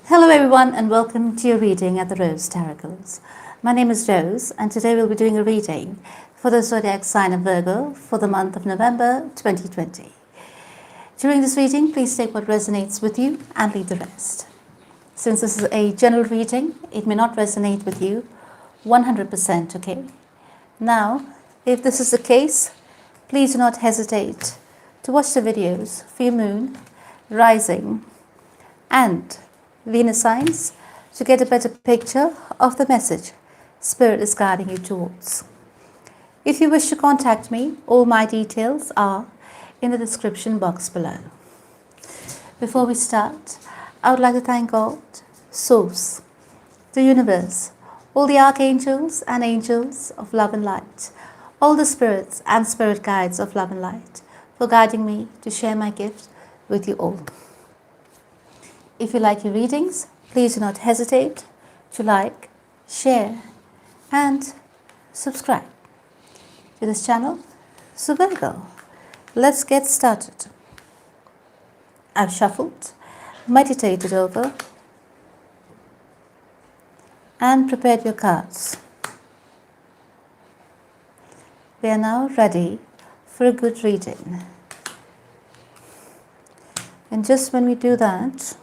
Hello everyone and welcome to your reading at the Rose Tarocles. My name is Rose and today we'll be doing a reading for the zodiac sign of Virgo for the month of November 2020. During this reading, please take what resonates with you and leave the rest. Since this is a general reading, it may not resonate with you 100%, okay? Now, if this is the case, please do not hesitate to watch the videos for your moon, rising and Venus signs to get a better picture of the message Spirit is guiding you towards. If you wish to contact me, all my details are in the description box below. Before we start, I would like to thank God, Source, the universe, all the archangels and angels of love and light, all the spirits and spirit guides of love and light for guiding me to share my gift with you all. If you like your readings, please do not hesitate to like, share and subscribe to this channel. So Virgo, let's get started. I've shuffled, meditated over and prepared your cards. We are now ready for a good reading. And just when we do that,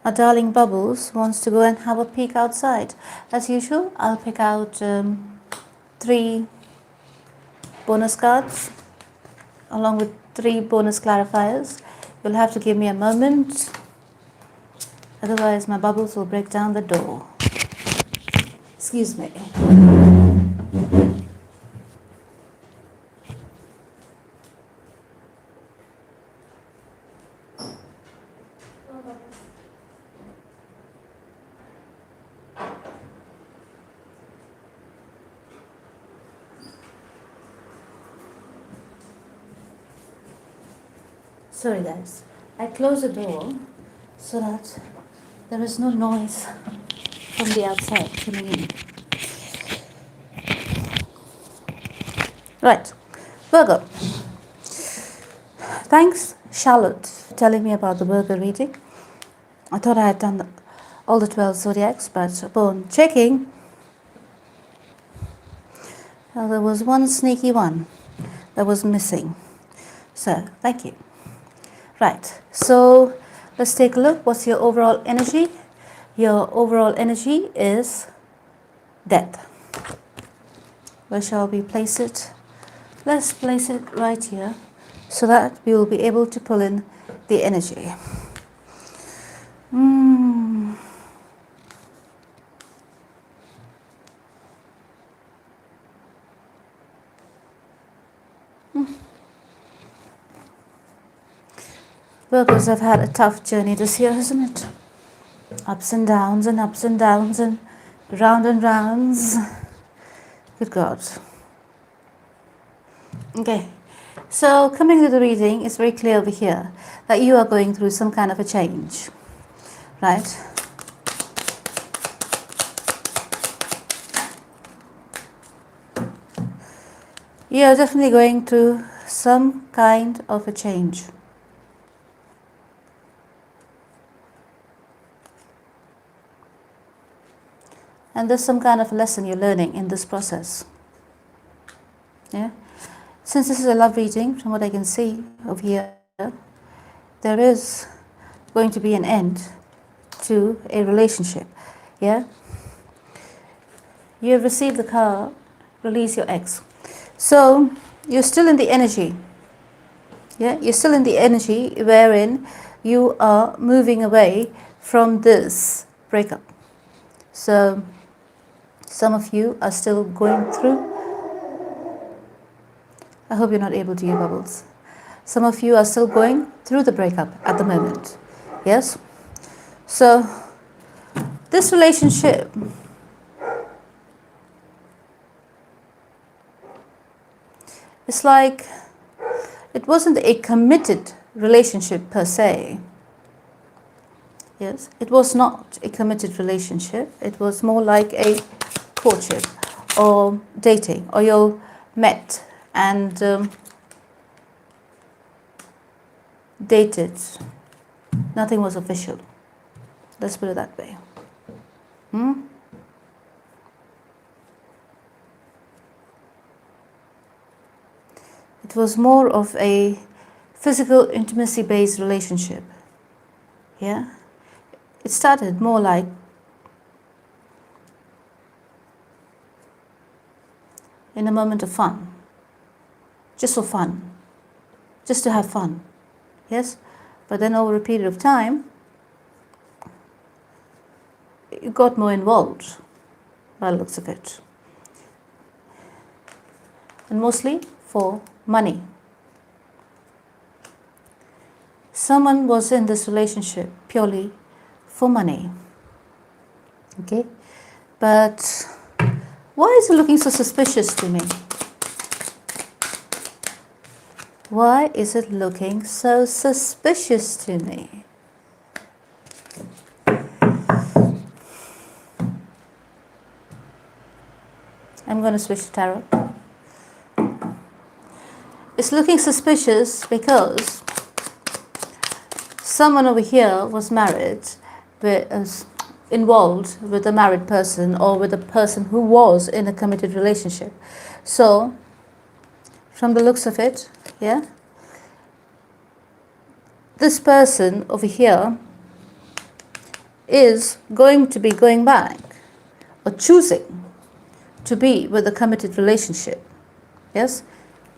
our darling Bubbles wants to go and have a peek outside. As usual, I'll pick out 3 bonus cards along with 3 bonus clarifiers. You'll have to give me a moment, otherwise my Bubbles will break down the door. Excuse me. Sorry guys, I close the door so that there is no noise from the outside coming in. Right, Virgo. Thanks Charlotte for telling me about the Virgo reading. I thought I had done all the 12 zodiacs, but upon checking, there was one sneaky one that was missing. So, thank you. Right, so let's take a look. What's your overall energy? Your overall energy is death. Where shall we place it? Let's place it right here so that we will be able to pull in the energy. Virgos have had a tough journey this year, hasn't it? Ups and downs and ups and downs and rounds. Good God. Okay, so coming to the reading, it's very clear over here that you are going through some kind of a change, right? You are definitely going through some kind of a change. And there's some kind of lesson you're learning in this process. Yeah? Since this is a love reading, from what I can see over here, there is going to be an end to a relationship. Yeah? You have received the card, release your ex. So, you're still in the energy. Yeah? You're still in the energy wherein you are moving away from this breakup. So, some of you are still going through. I hope you're not able to hear Bubbles. Some of you are still going through the breakup at the moment. Yes? So, this relationship is like, it wasn't a committed relationship per se. Yes, it was not a committed relationship. It was more like a courtship or dating, or you met and dated. Nothing was official. Let's put it that way. It was more of a physical intimacy-based relationship. Yeah? It started more like in a moment of fun. Just for fun. Just to have fun. Yes? But then over a period of time, it got more involved by the looks of it. And mostly for money. Someone was in this relationship purely for money. Okay? But why is it looking so suspicious to me? Why is it looking so suspicious to me? I'm going to switch to tarot. It's looking suspicious because someone over here was married, involved with a married person or with a person who was in a committed relationship. So, from the looks of it, yeah, this person over here is going to be going back or choosing to be with a committed relationship. Yes?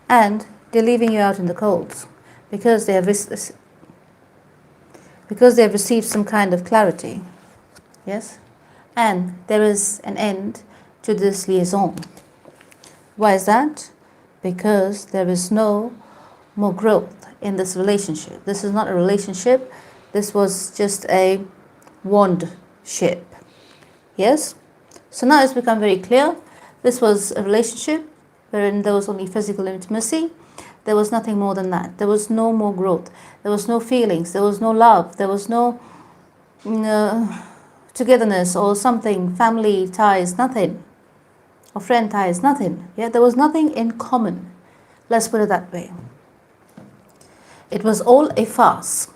And they're leaving you out in the cold because they have received some kind of clarity. Yes? And there is an end to this liaison. Why is that? Because there is no more growth in this relationship. This is not a relationship. This was just a wand-ship. Yes? So now it's become very clear. This was a relationship wherein there was only physical intimacy. There was nothing more than that. There was no more growth. There was no feelings. There was no love. There was no togetherness or something, family ties, nothing. Or friend ties, nothing. Yeah, there was nothing in common. Let's put it that way. It was all a farce.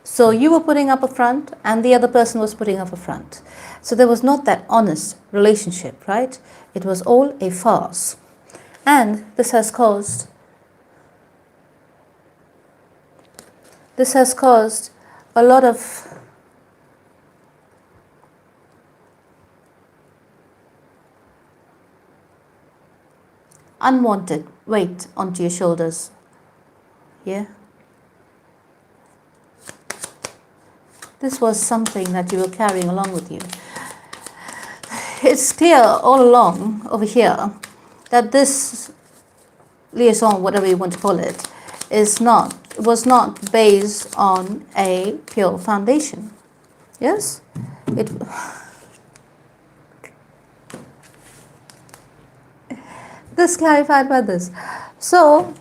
So you were putting up a front and the other person was putting up a front. So there was not that honest relationship, right? It was all a farce. And this has caused a lot of unwanted weight onto your shoulders. Yeah? This was something that you were carrying along with you. It's clear all along over here that this liaison, whatever you want to call it, was not based on a pure foundation. Yes? This clarified by this. So,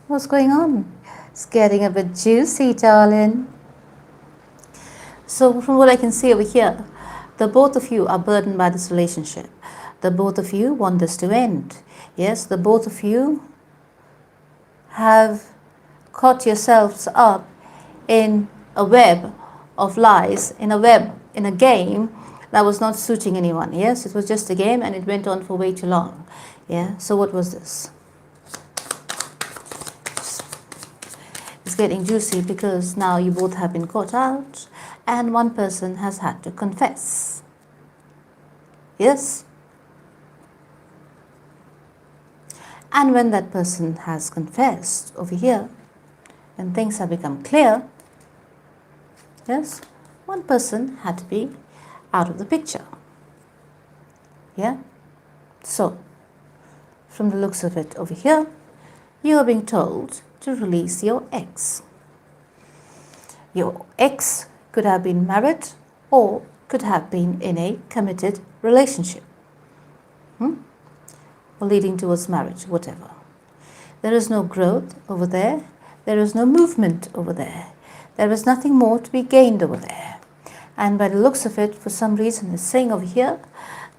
what's going on? It's getting a bit juicy, darling. So, from what I can see over here, the both of you are burdened by this relationship. The both of you want this to end. Yes, the both of you have caught yourselves up in a web of lies, in a game that was not suiting anyone. Yes, it was just a game and it went on for way too long. Yeah, so what was this? It's getting juicy because now you both have been caught out and one person has had to confess. Yes? And when that person has confessed over here, and things have become clear, yes, one person had to be out of the picture. Yeah? So, from the looks of it over here, you are being told to release your ex. Your ex could have been married or could have been in a committed relationship. Or leading towards marriage, whatever. There is no growth over there. There is no movement over there. There is nothing more to be gained over there. And by the looks of it, for some reason, it's saying over here,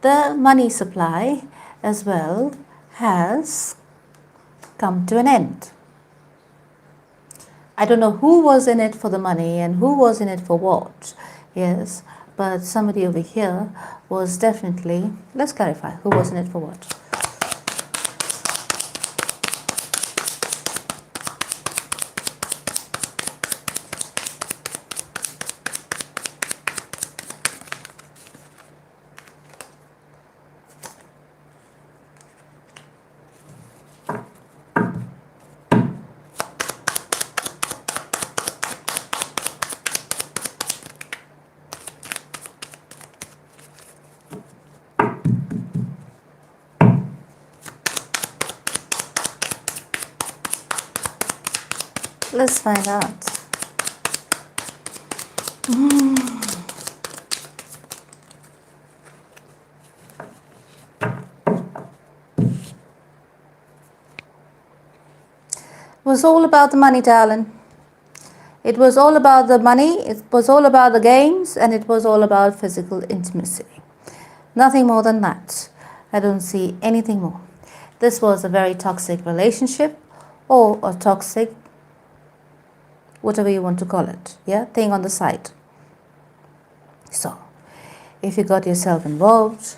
the money supply as well has come to an end. I don't know who was in it for the money and who was in it for what. Yes, but somebody over here was definitely, let's clarify, who was in it for what. Let's find out. It was all about the money, darling. It was all about the money, it was all about the games, and it was all about physical intimacy. Nothing more than that. I don't see anything more. This was a very toxic relationship, or a toxic, whatever you want to call it, yeah, thing on the side. So, if you got yourself involved,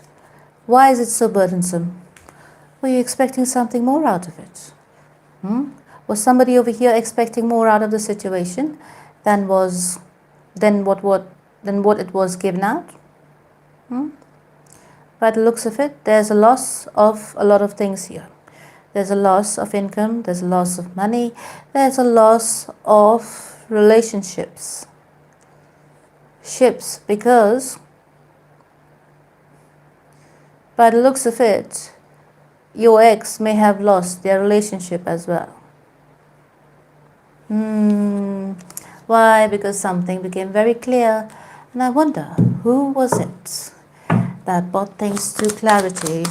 why is it so burdensome? Were you expecting something more out of it? Was somebody over here expecting more out of the situation than what it was given out? By the looks of it, there's a loss of a lot of things here. There's a loss of income, there's a loss of money, there's a loss of relationships. Because by the looks of it, your ex may have lost their relationship as well. Why? Because something became very clear, and I wonder, who was it that brought things to clarity?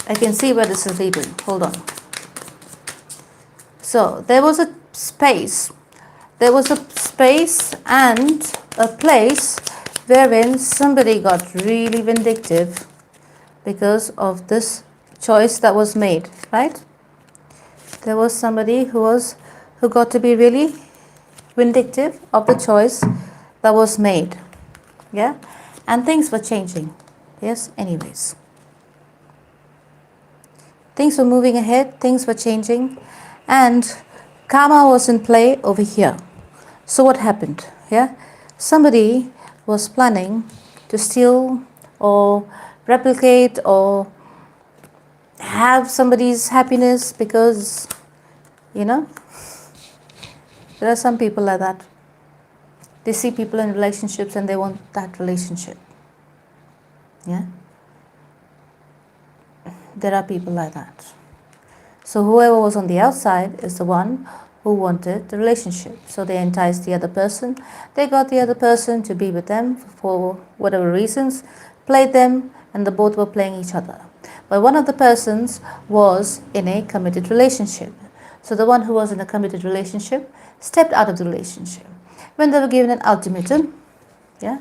I can see where this is leading. Hold on. So, there was a space and a place wherein somebody got really vindictive because of this choice that was made, right? There was somebody who got to be really vindictive of the choice that was made. Yeah? And things were changing. Yes, anyways. Things were moving ahead, things were changing, and karma was in play over here. So what happened? Yeah? Somebody was planning to steal or replicate or have somebody's happiness because, there are some people like that. They see people in relationships and they want that relationship. Yeah? There are people like that. So whoever was on the outside is the one who wanted the relationship. So they enticed the other person. They got the other person to be with them for whatever reasons, played them, and the both were playing each other. But one of the persons was in a committed relationship. So the one who was in a committed relationship stepped out of the relationship. When they were given an ultimatum, yeah,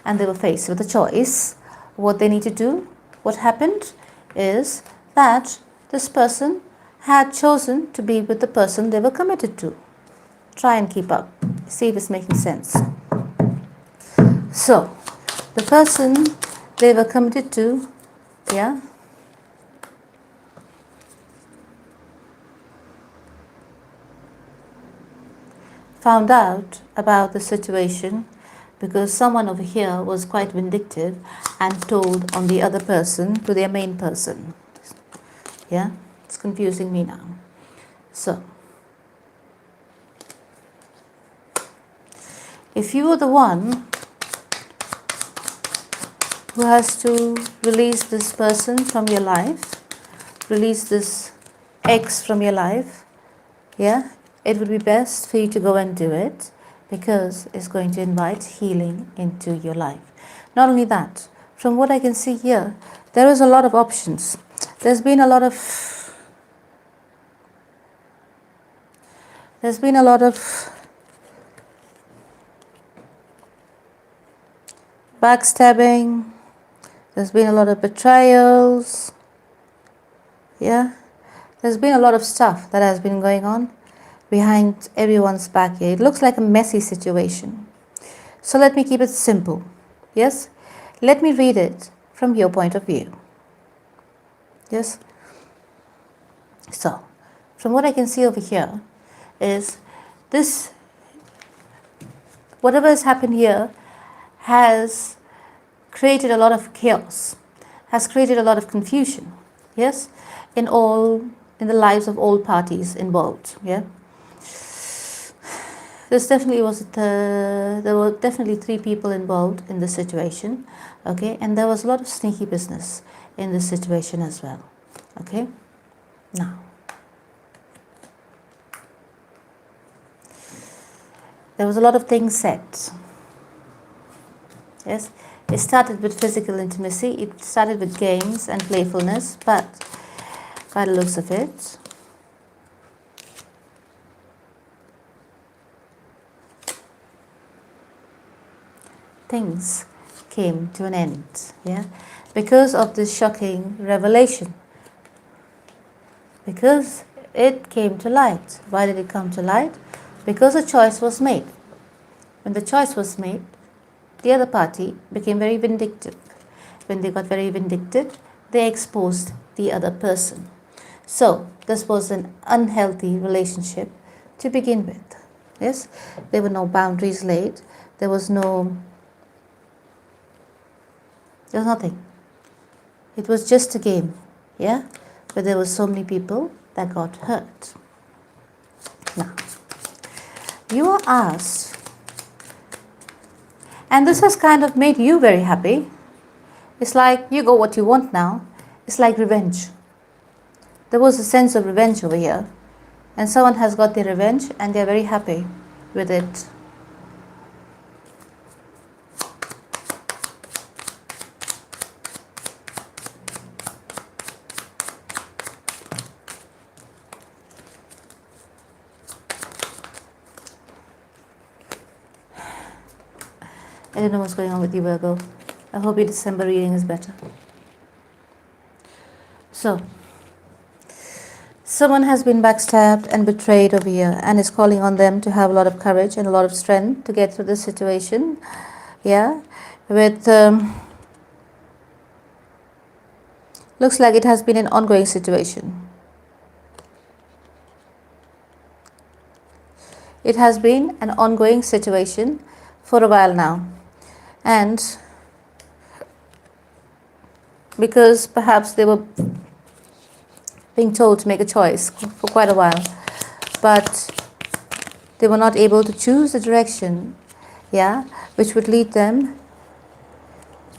and they were faced with a choice, what they need to do, what happened is that this person had chosen to be with the person they were committed to. Try and keep up. See if it's making sense. So, the person they were committed to, yeah, found out about the situation because someone over here was quite vindictive and told on the other person to their main person. Yeah, it's confusing me now. So, if you are the one who has to release this person from your life, release this ex from your life, yeah, it would be best for you to go and do it because it's going to invite healing into your life. Not only that, from what I can see here, there is a lot of options. There's been a lot of backstabbing, there's been a lot of betrayals, Yeah, there's been a lot of stuff that has been going on behind everyone's back here. It looks like a messy situation. So let me keep it simple. Yes, let me read it from your point of view. Yes. So, from what I can see over here is this, whatever has happened here has created a lot of chaos, has created a lot of confusion, yes, in the lives of all parties involved. Yeah, there were definitely 3 people involved in this situation, okay, and there was a lot of sneaky business in this situation as well. Okay, now there was a lot of things said. Yes, it started with physical intimacy, it started with games and playfulness, but by the looks of it, things came to an end, yeah, because of this shocking revelation, because it came to light. Why did it come to light? Because a choice was made. When the choice was made, the other party became very vindictive. When they got very vindictive, they exposed the other person. So this was an unhealthy relationship to begin with. Yes, there were no boundaries laid. There was nothing. It was just a game, yeah, but there were so many people that got hurt. Now, you are asked, and this has kind of made you very happy. It's like you got what you want now. It's like revenge. There was a sense of revenge over here, and someone has got their revenge and they're very happy with it. I don't know what's going on with you, Virgo. I hope your December reading is better. So, someone has been backstabbed and betrayed over here and is calling on them to have a lot of courage and a lot of strength to get through this situation. Yeah, with looks like it has been an ongoing situation. It has been an ongoing situation for a while now. And because perhaps they were being told to make a choice for quite a while, but they were not able to choose the direction, yeah, which would lead them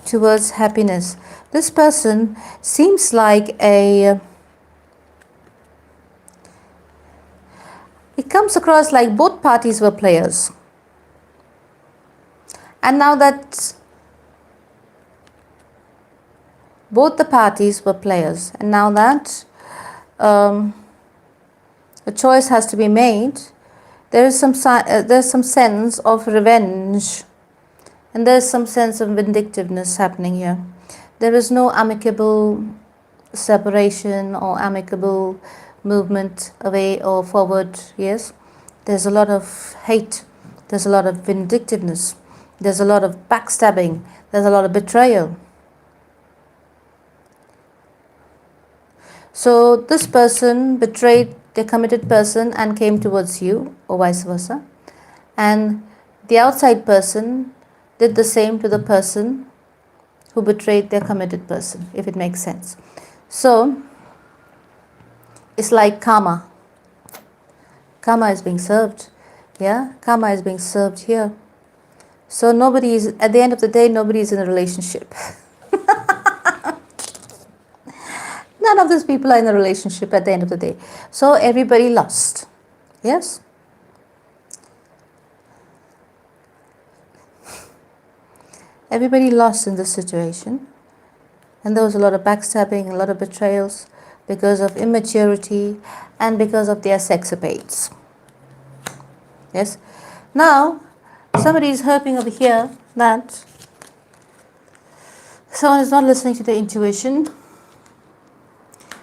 towards happiness. This person seems like it comes across like both parties were players. And now that both the parties were players, and now that a choice has to be made, there's some sense of revenge, and there's some sense of vindictiveness happening here. There is no amicable separation or amicable movement away or forward. Yes, there's a lot of hate, there's a lot of vindictiveness, there's a lot of backstabbing, there's a lot of betrayal. So this person betrayed the committed person and came towards you, or vice versa, and the outside person did the same to the person who betrayed their committed person, if it makes sense. So it's like karma. Karma is being served. Yeah, karma is being served here. So nobody is, at the end of the day, nobody is in a relationship. None of these people are in a relationship at the end of the day. So everybody lost. Yes? Everybody lost in this situation. And there was a lot of backstabbing, a lot of betrayals because of immaturity and because of their sexapades. Yes? Now, somebody is hoping over here that someone is not listening to their intuition.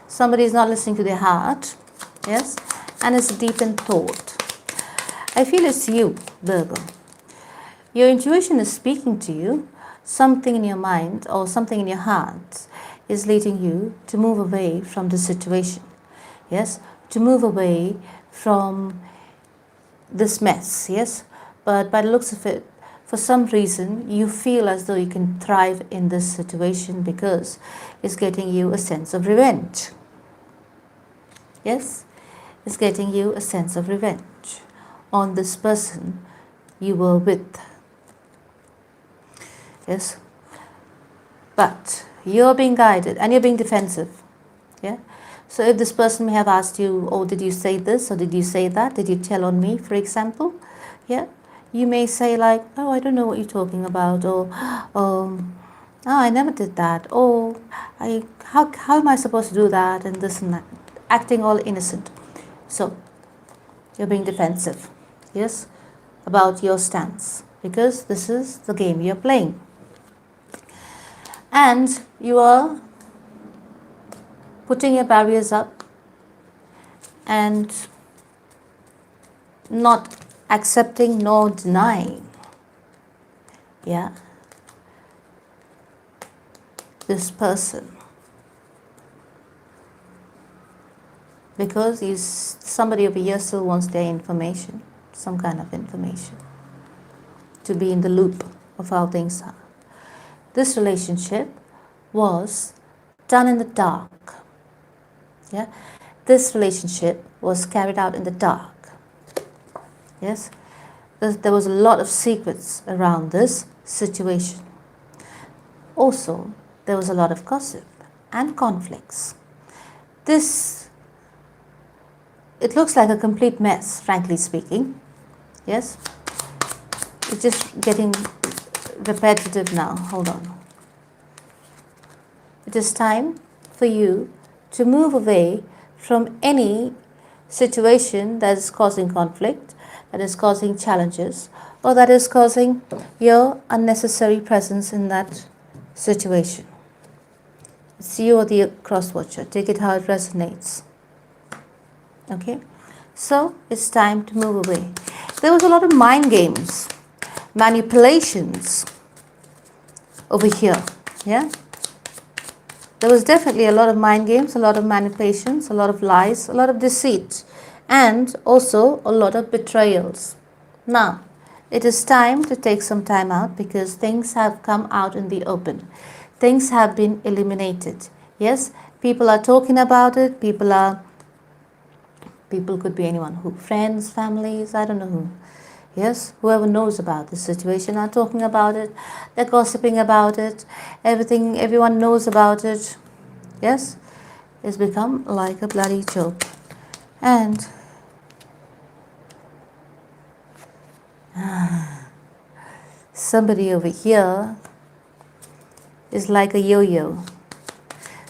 Somebody is not listening to their heart. Yes. And it's deep in thought. I feel it's you, Virgo. Your intuition is speaking to you. Something in your mind or something in your heart is leading you to move away from the situation. Yes. To move away from this mess. Yes. But by the looks of it, for some reason, you feel as though you can thrive in this situation because it's getting you a sense of revenge. Yes, it's getting you a sense of revenge on this person you were with. Yes, but you're being guided and you're being defensive. Yeah. So if this person may have asked you, oh, did you say this or did you say that? Did you tell on me, for example? Yeah. You may say like, oh, I don't know what you're talking about, or oh, I never did that, or how am I supposed to do that, and this and that, acting all innocent. So you're being defensive, yes, about your stance, because this is the game you're playing. And you are putting your barriers up and not accepting nor denying, yeah, this person, because somebody over here still wants their information, some kind of information, to be in the loop of how things are. This relationship was done in the dark. Yeah, this relationship was carried out in the dark. Yes, there was a lot of secrets around this situation. Also, there was a lot of gossip and conflicts. It looks like a complete mess, frankly speaking. Yes, it's just getting repetitive now. Hold on. It is time for you to move away from any situation that is causing conflict, that is causing challenges, or that is causing your unnecessary presence in that situation. It's you or the cross watcher. Take it how it resonates. Okay? So it's time to move away. There was a lot of mind games, manipulations over here. Yeah? There was definitely a lot of mind games, a lot of manipulations, a lot of lies, a lot of deceit, and also a lot of betrayals. Now, it is time to take some time out because things have come out in the open. Things have been eliminated. Yes, people are talking about it. People could be anyone who, friends, families, I don't know who. Yes, whoever knows about this situation are talking about it. They're gossiping about it. Everyone knows about it. Yes, it's become like a bloody joke. And somebody over here is like a yo-yo.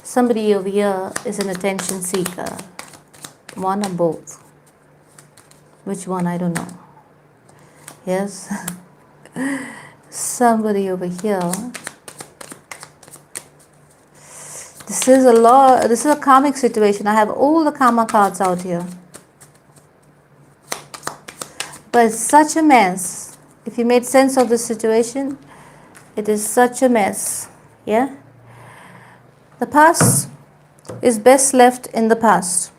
Somebody over here is an attention seeker. One or both. Which one, I don't know. Yes. Somebody over here. This is a karmic situation. I have all the karma cards out here. But it's such a mess. If you made sense of this situation, it is such a mess. Yeah? The past is best left in the past,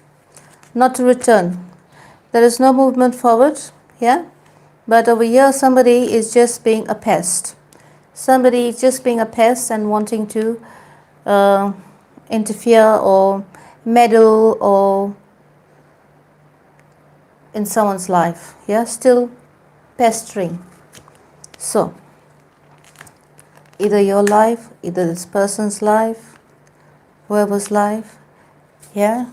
not to return. There is no movement forward. Yeah? But over here, somebody is just being a pest. Somebody is just being a pest and wanting to interfere or meddle or in someone's life. Yeah, still pestering. So, either your life, either this person's life, whoever's life, yeah.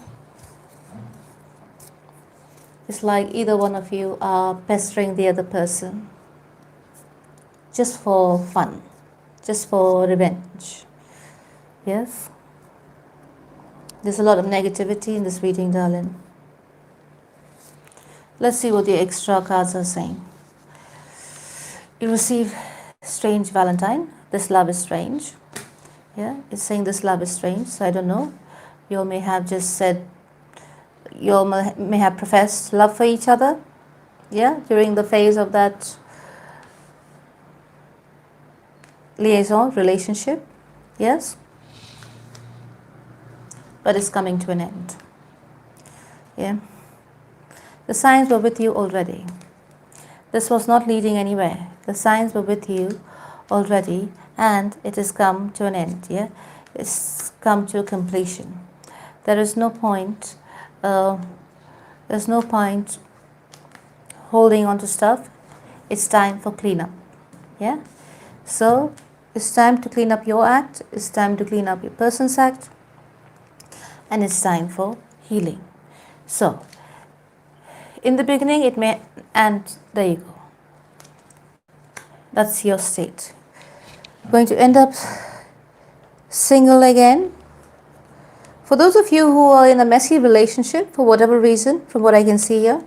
It's like either one of you are pestering the other person just for fun, just for revenge. Yes? There's a lot of negativity in this reading, darling. Let's see what the extra cards are saying. You receive strange Valentine. This love is strange. Yeah, it's saying this love is strange, so I don't know. You all may have just said, you all may have professed love for each other, yeah, during the phase of that liaison, relationship, yes, but it's coming to an end, yeah. The signs were with you already. This was not leading anywhere. The signs were with you already, and it has come to an end, yeah. It's come to a completion. There is no point, there's no point holding on to stuff. It's time for cleanup, yeah. So it's time to clean up your act, it's time to clean up your person's act, and it's time for healing. So in the beginning it may, and there you go, that's your state. Going to end up single again. For those of you who are in a messy relationship for whatever reason, from what I can see here,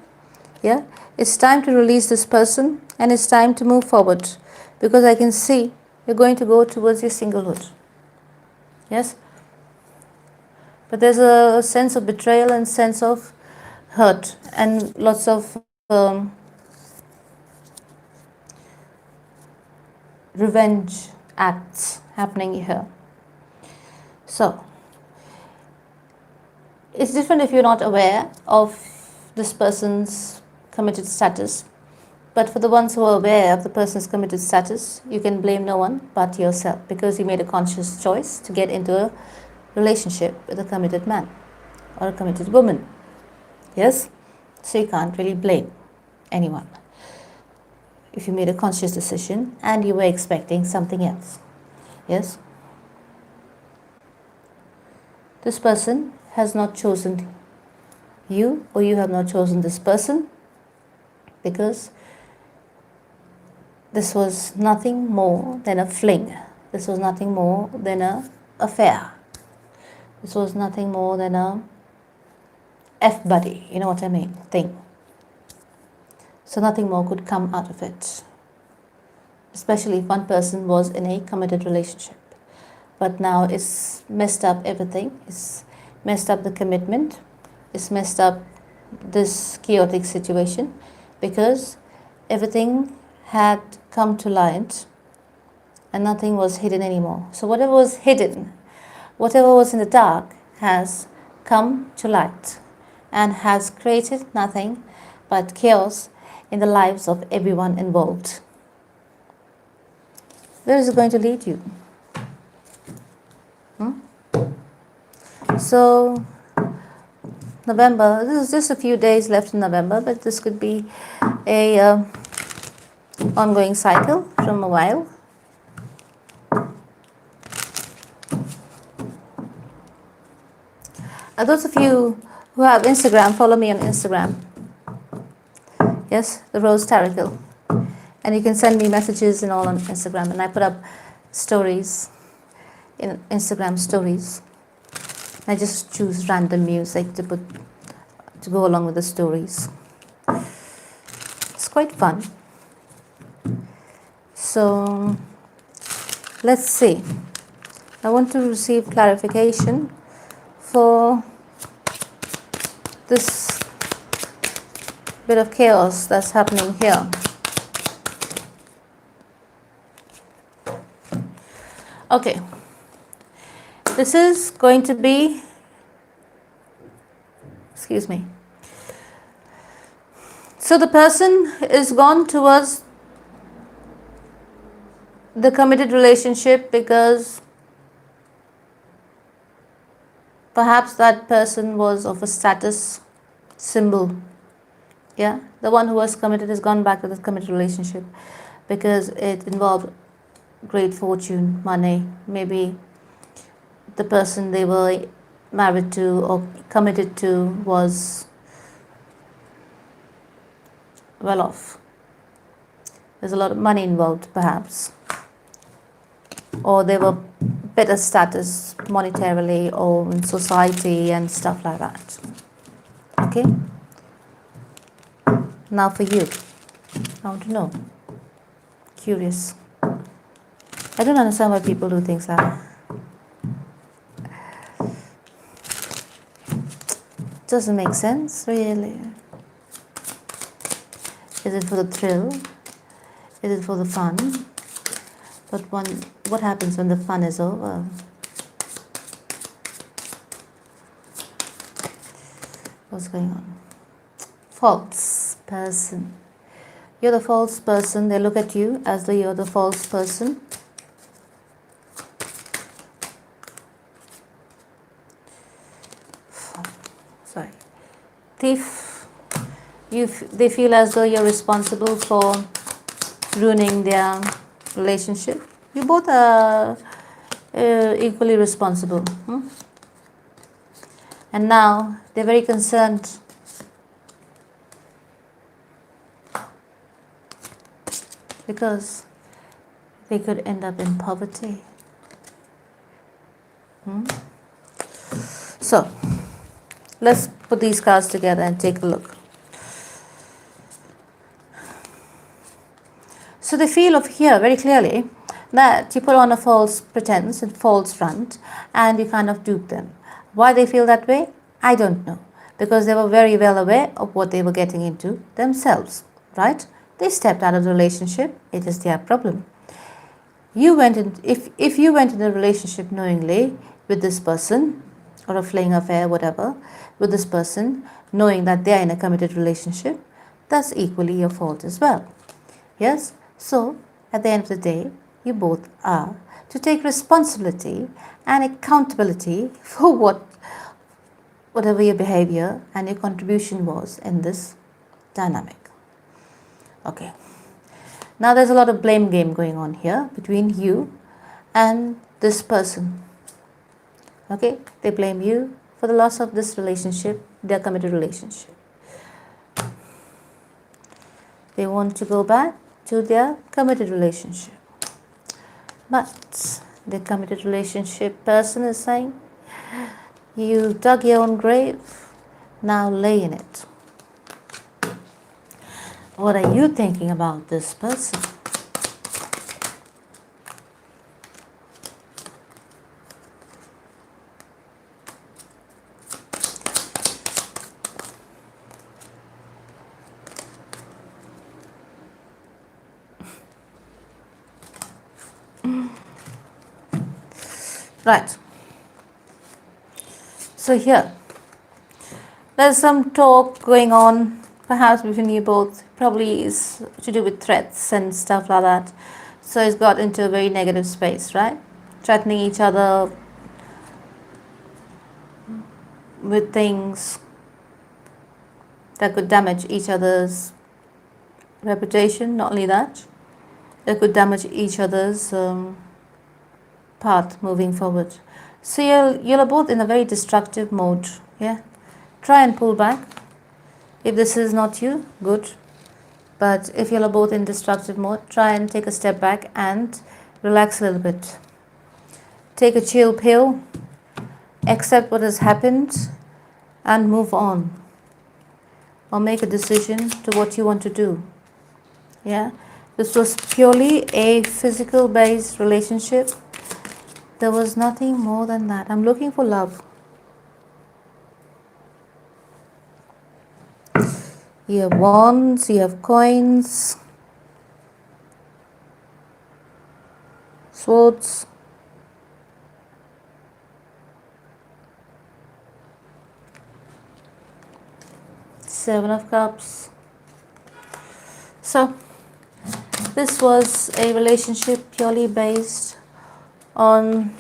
yeah, it's time to release this person and it's time to move forward, because I can see you're going to go towards your singlehood, yes. But there's a sense of betrayal and sense of hurt and lots of revenge acts happening here. So it's different if you're not aware of this person's committed status. But for the ones who are aware of the person's committed status, you can blame no one but yourself, because you made a conscious choice to get into a relationship with a committed man or a committed woman. Yes? So you can't really blame anyone if you made a conscious decision and you were expecting something else. Yes? This person has not chosen you, or you have not chosen this person, because this was nothing more than a fling. This was nothing more than an affair. This was nothing more than a F-buddy, you know what I mean, thing. So nothing more could come out of it, especially if one person was in a committed relationship. But now it's messed up everything. It's messed up the commitment. It's messed up this chaotic situation, because everything had come to light and nothing was hidden anymore. So whatever was hidden, whatever was in the dark, has come to light and has created nothing but chaos in the lives of everyone involved. Where is it going to lead you? So November, this is just a few days left in November, but this could be a ongoing cycle from a while. Those of you who have Instagram, follow me on Instagram. Yes, the Rose Tarocle. And you can send me messages and all on Instagram. And I put up stories in Instagram stories. I just choose random music to go along with the stories. It's quite fun. So let's see. I want to receive clarification for this bit of chaos that's happening here. Okay. This is going to be, excuse me. So the person is gone towards the committed relationship because perhaps that person was of a status symbol. Yeah, the one who was committed has gone back to the committed relationship because it involved great fortune, money, maybe the person they were married to or committed to was well off. There's a lot of money involved, perhaps. Or they were better status monetarily or in society and stuff like that. Okay? Now for you. I want to know. Curious. I don't understand why people do things like that. Doesn't make sense, really. Is it for the thrill? Is it for the fun? But what happens when the fun is over? What's going on? False person. You're the false person. They look at you as though you're the false person. Sorry. Thief. They feel as though you're responsible for ruining their relationship. You both are equally responsible. And now they're very concerned because they could end up in poverty. So, let's put these cards together and take a look. So they feel of here very clearly that you put on a false pretense and false front and you kind of dupe them. Why they feel that way? I don't know. Because they were very well aware of what they were getting into themselves, right? They stepped out of the relationship. It is their problem. You went in, if you went in a relationship knowingly with this person, or a fling affair, whatever, with this person, knowing that they are in a committed relationship, that's equally your fault as well. Yes? So, at the end of the day, you both are to take responsibility and accountability for whatever your behavior and your contribution was in this dynamic. Okay. Now there's a lot of blame game going on here between you and this person. Okay? They blame you for the loss of this relationship, their committed relationship. They want to go back to their committed relationship. But the committed relationship person is saying, you dug your own grave, now lay in it. What are you thinking about this person? Right. So here, there's some talk going on, perhaps between you both, probably is to do with threats and stuff like that. So it's got into a very negative space, right? Threatening each other with things that could damage each other's reputation. Not only that, it could damage each other's path moving forward. So you're both in a very destructive mode. Yeah, try and pull back. If this is not you, good. But if you're both in destructive mode, try and take a step back and relax a little bit. Take a chill pill, accept what has happened, and move on. Or make a decision to what you want to do. Yeah, this was purely a physical based relationship. There was nothing more than that. I'm looking for love. You have wands, you have coins, swords, Seven of Cups. So, this was a relationship purely based on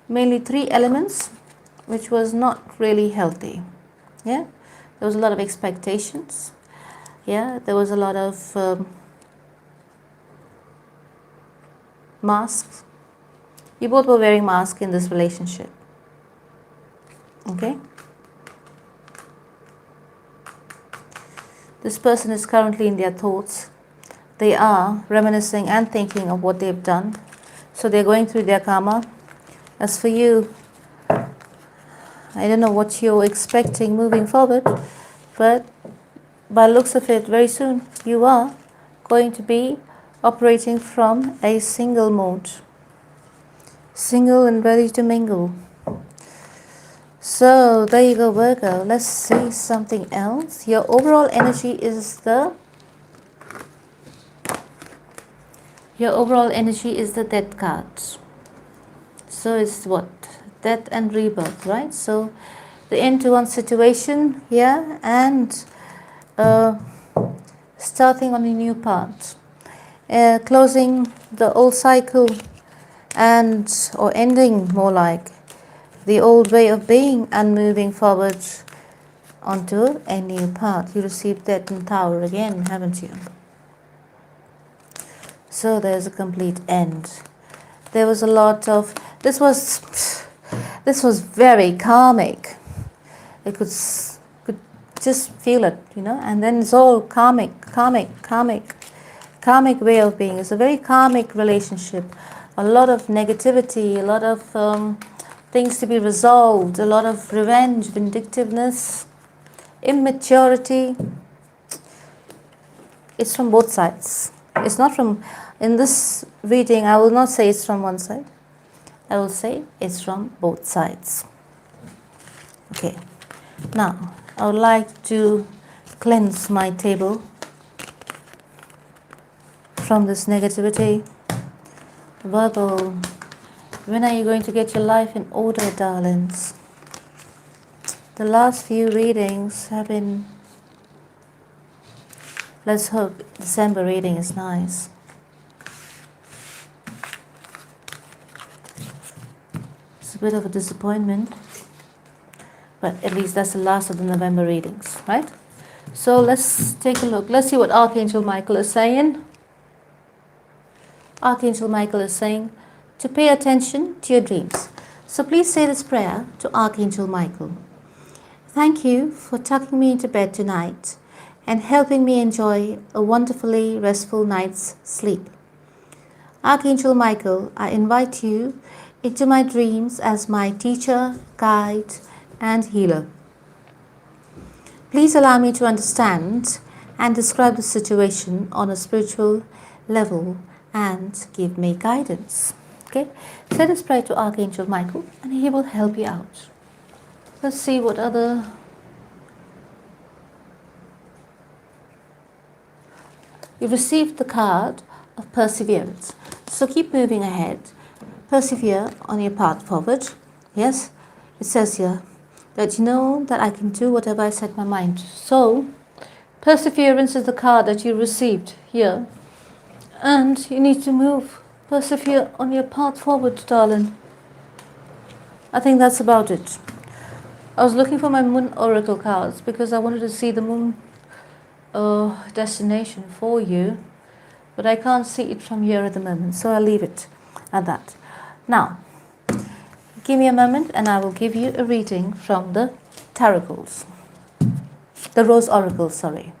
mainly three elements, which was not really healthy. Yeah, there was a lot of expectations. Yeah, there was a lot of masks. You both were wearing masks in this relationship. Okay. This person is currently in their thoughts. They are reminiscing and thinking of what they've done. So they're going through their karma. As for you, I don't know what you're expecting moving forward, but by looks of it, very soon you are going to be operating from a single mode. Single and ready to mingle. So there you go, Virgo. Let's see something else. Your overall energy is the Death card. So it's what? Death and rebirth, right? So the end to one situation here, and starting on a new path, closing the old cycle, and or ending more like the old way of being and moving forward onto a new path. You received that in Tower again, haven't you? So there's a complete end. There was a lot of this was very karmic. I could just feel it, you know. And then it's all karmic way of being. It's a very karmic relationship. A lot of negativity, a lot of things to be resolved, a lot of revenge, vindictiveness, immaturity. It's from both sides. It's not from, in this reading, I will not say it's from one side. I will say it's from both sides. Okay. Now, I would like to cleanse my table from this negativity. Virgo, when are you going to get your life in order, darlings? The last few readings have been, let's hope December reading is nice. It's a bit of a disappointment, but at least that's the last of the November readings, right? So let's take a look. Let's see what Archangel Michael is saying. Archangel Michael is saying to pay attention to your dreams. So please say this prayer to Archangel Michael. Thank you for tucking me into bed tonight and helping me enjoy a wonderfully restful night's sleep. Archangel Michael, I invite you into my dreams as my teacher, guide, and healer. Please allow me to understand and describe the situation on a spiritual level and give me guidance. Okay, say this prayer to Archangel Michael and he will help you out. Let's see what other... You received the card of perseverance. So keep moving ahead. Persevere on your path forward. Yes, it says here that you know that I can do whatever I set my mind to. So perseverance is the card that you received here. And you need to move. Persevere on your path forward, darling. I think that's about it. I was looking for my moon oracle cards because I wanted to see the moon destination for you, but I can't see it from here at the moment, so I'll leave it at that. Now, give me a moment and I will give you a reading from the Tarocles, the Rose Oracle, sorry,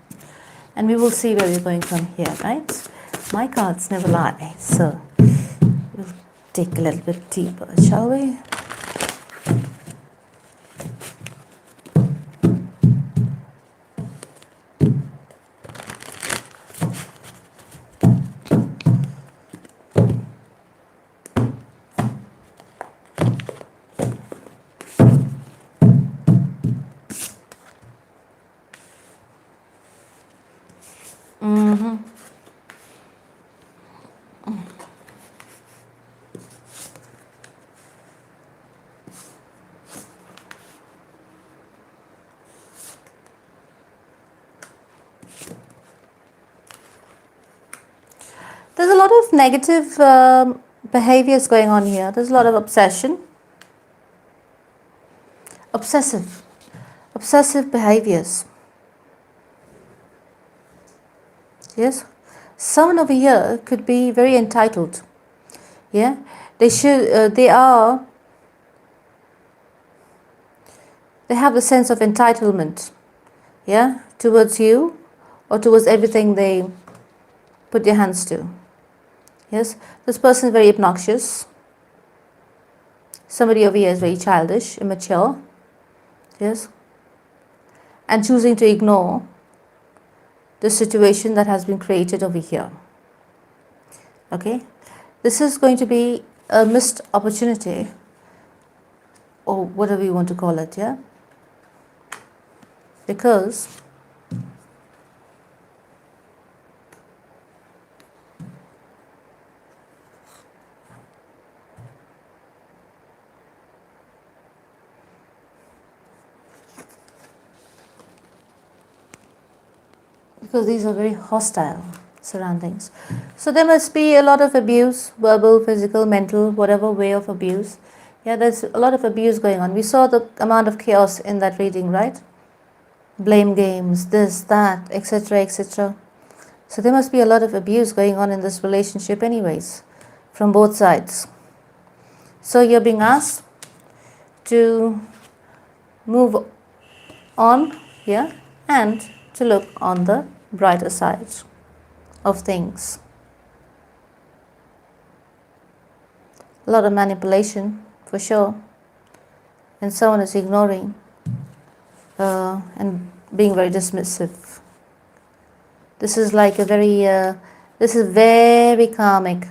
and we will see where we're going from here, right? My cards never lie, so we'll dig a little bit deeper, shall we? There's a lot of negative behaviors going on here. There's a lot of obsession. Obsessive behaviors. Yes, someone over here could be very entitled. Yeah, they have the sense of entitlement. Yeah, towards you or towards everything they put their hands to. Yes, this person is very obnoxious. Somebody over here is very childish, immature. Yes, and choosing to ignore the situation that has been created over here. Okay, this is going to be a missed opportunity or whatever you want to call it, yeah? Because these are very hostile surroundings. So there must be a lot of abuse, verbal, physical, mental, whatever way of abuse. Yeah, there's a lot of abuse going on. We saw the amount of chaos in that reading, right? Blame games, this, that, etc., etc. So there must be a lot of abuse going on in this relationship anyways, from both sides. So you're being asked to move on, yeah, and to look on the brighter side of things. A lot of manipulation, for sure, and someone is ignoring and being very dismissive. This is like a very, this is very karmic.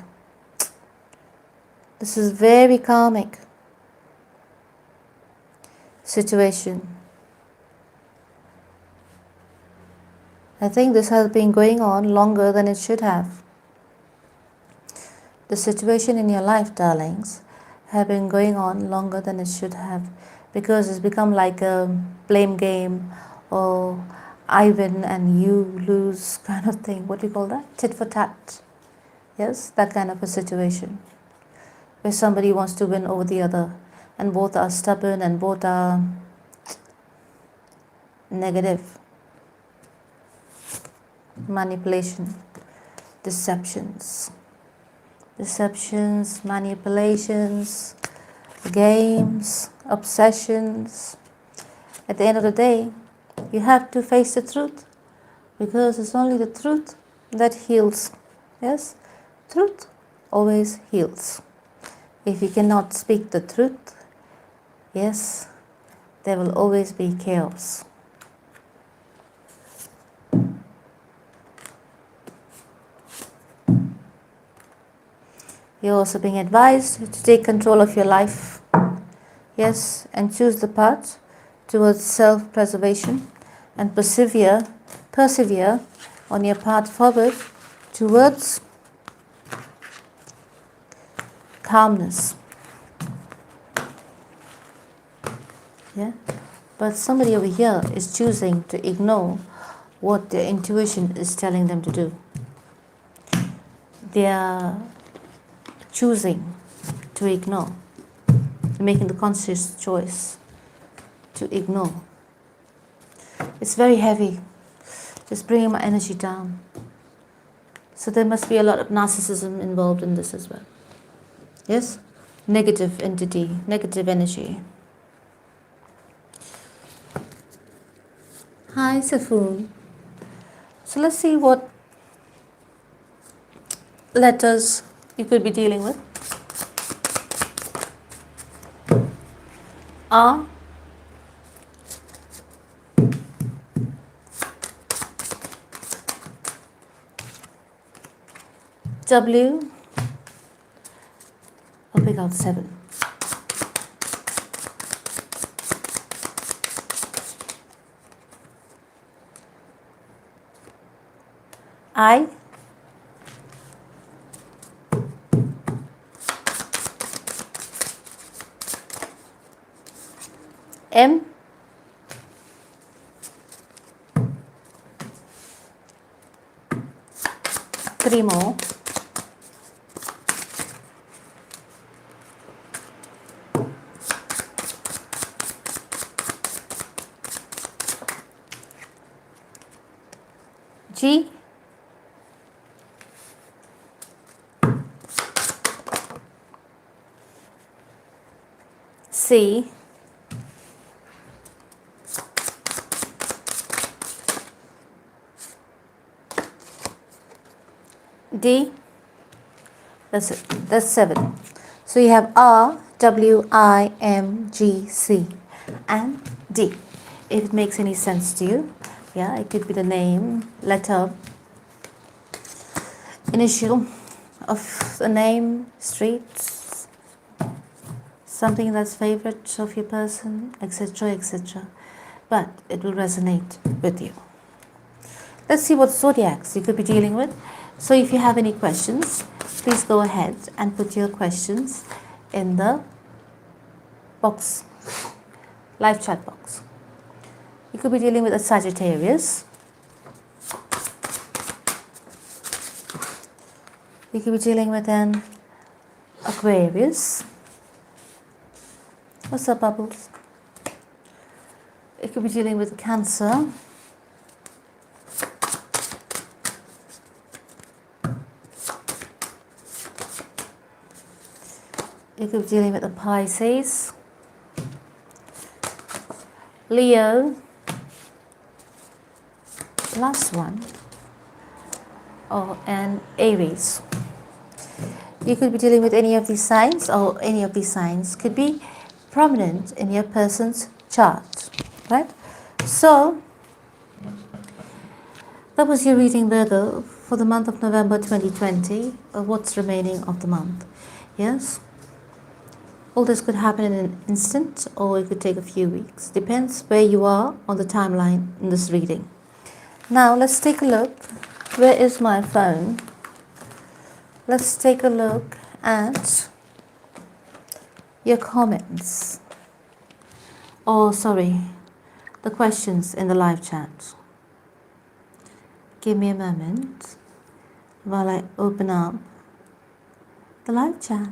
This is very karmic situation. I think this has been going on longer than it should have. The situation in your life, darlings, have been going on longer than it should have, because it's become like a blame game, or I win and you lose kind of thing. What do you call that? Tit for tat. Yes, that kind of a situation where somebody wants to win over the other, and both are stubborn and both are negative. Manipulation, deceptions, manipulations, games, obsessions. At the end of the day, you have to face the truth, because it's only the truth that heals. Yes, truth always heals. If you cannot speak the truth, yes, there will always be chaos. You're also being advised to take control of your life, yes, and choose the path towards self-preservation and persevere on your path forward towards calmness. Yeah, but somebody over here is choosing to ignore what their intuition is telling them to do. They are choosing to ignore, making the conscious choice to ignore. It's very heavy, just bringing my energy down. So there must be a lot of narcissism involved in this as well. Yes? Negative entity, negative energy. Hi, Safoon. So let's see what letters you could be dealing with. R, W, I'll pick out 7. I, M, three more, G, C, D, that's it, that's 7. So you have R, W, I, M, G, C and D. If it makes any sense to you, yeah, it could be the name, letter, initial of the name, street, something that's favorite of your person, etc., etc. But it will resonate with you. Let's see what zodiacs you could be dealing with. So if you have any questions, please go ahead and put your questions in the box, live chat box. You could be dealing with a Sagittarius. You could be dealing with an Aquarius. What's up, Bubbles? You could be dealing with Cancer. You could be dealing with a Pisces, Leo, last one, and Aries. You could be dealing with any of these signs, or any of these signs could be prominent in your person's chart, right? So, that was your reading, Virgo, for the month of November 2020, or what's remaining of the month. Yes? All this could happen in an instant, or it could take a few weeks. Depends where you are on the timeline in this reading. Now, let's take a look. Where is my phone? Let's take a look at your comments. Oh, sorry, the questions in the live chat. Give me a moment while I open up the live chat.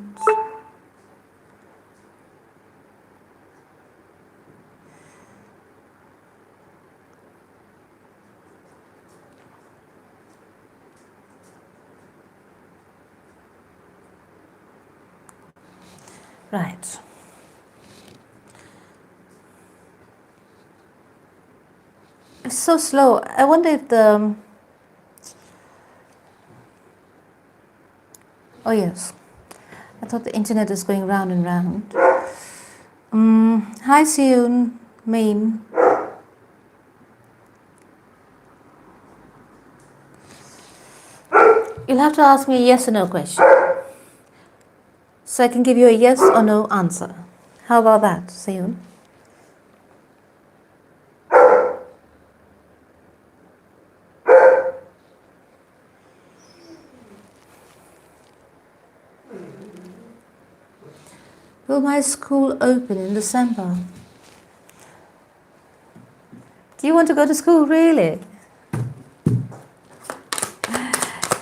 Right. It's so slow. I wonder if the... Oh yes. I thought the internet is going round and round. Hi, Seun. Meme. You'll have to ask me a yes or no question, so I can give you a yes or no answer. How about that, Seun? Will my school open in December? Do you want to go to school, really?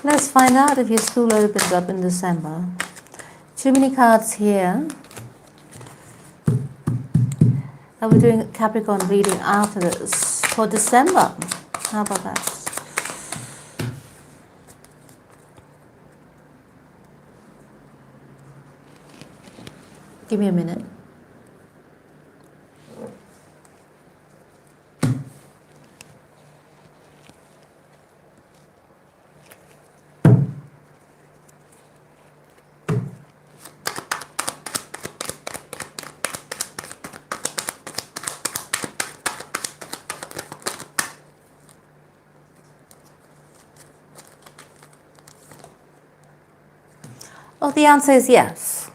Let's find out if your school opens up in December. Too many cards here. I'll be doing a Capricorn reading after this for December. How about that? Give me a minute. Oh, the answer is yes.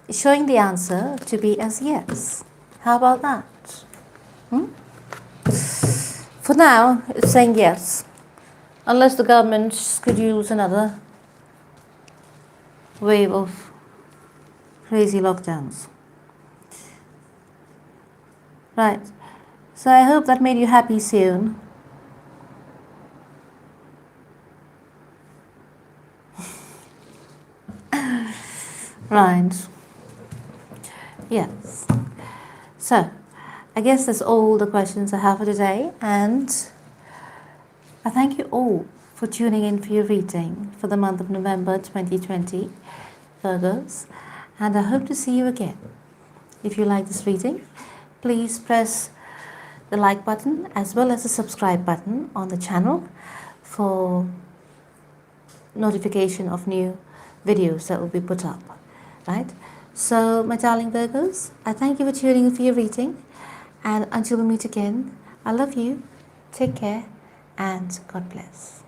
It's showing the answer to be as yes. How about that? For now, it's saying yes. Unless the government could use another wave of crazy lockdowns. Right. So I hope that made you happy soon. Right. Yes. So, I guess that's all the questions I have for today, and I thank you all for tuning in for your reading for the month of November 2020, Virgos, and I hope to see you again. If you like this reading, please press the like button as well as the subscribe button on the channel for notification of new videos that will be put up. Right? So, my darling Virgos, I thank you for tuning in for your reading, and until we meet again, I love you, take care, and God bless.